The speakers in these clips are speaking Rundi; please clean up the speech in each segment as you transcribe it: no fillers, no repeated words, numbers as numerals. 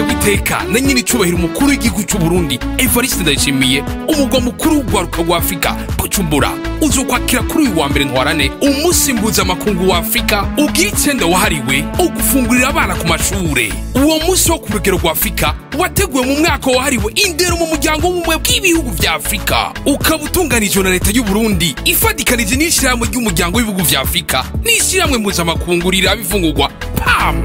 Witeka na nyiri cyubahiro umukuru w'igihugu cy'u Burundi Evariste Ndayishimiye umugwa mukuru w'ugwaruka rwa Afrika Bujumbura uzokwakira kuri uyu wa mbere ntwarane umunsi mpuzamakungu wa Afrika ugira 9 wahariwe ugufungurira abana ku mashure. Uwo munsi wo ku rugero rwa Afrika wateguwe mu mwaka wahariwe indero mu muryango w'ubumwe bw'ibihugu vya Afrika ukaba utunganijwe na leta y'u Burundi ifadikanije n'ishyirahamwe ry'umuryango w'ibihugu vya Afrika n'ishyirahamwe mpuzamakungu riraba ifungurwa PAM.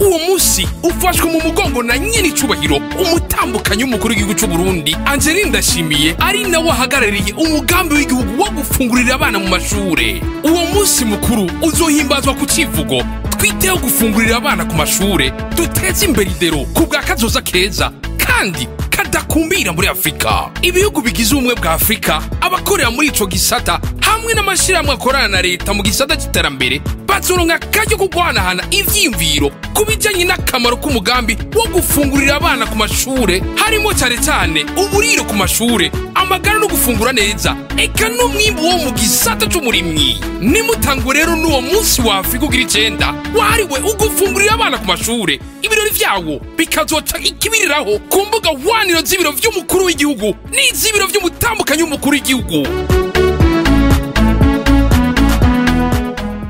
Uwo musi ufashwe mu mugongo na nyiri cyubahiro umutambukanyi w'umukuru w'igihugu cy'u Burundi Angeline Ndashimiye ari nawe ahagarariye umugambi w'igihugu wo gufungurira abana mu mashure. Uwo musi mukuru uzohimbazwa ku kivugo twiteho gufungurira abana ku mashure duteze imbere idero ku bwa kazoza keza kandi kadakumbira muri Afrika. Ibihugu bigize ubumwe bwa Afrika abakorera muri ico gisata hamwe n'amashirahamwe akorana na leta mu gisata cy'iterambere bazoronka kajyo kugwanahana ivyimviro kubijanye n'akamaro k'umugambi wo gufungurira abana ku mashure harimo cyane cyane uburiro ku mashure amagara no gufungura neza eka n'umwimbu wo mu gisata cy'umurimyi. Nimutangwe rero n'uwo munsi wa Afrika ugira 9 wahariwe ugufungurira abana ku mashure. Ibirori vyawo bikazoca ikibiriraho ku mbuga waniro z'ibiro vy'umukuru w'igihugu n'izibiro vy'umutambukanyi w'umukuru w'igihugu.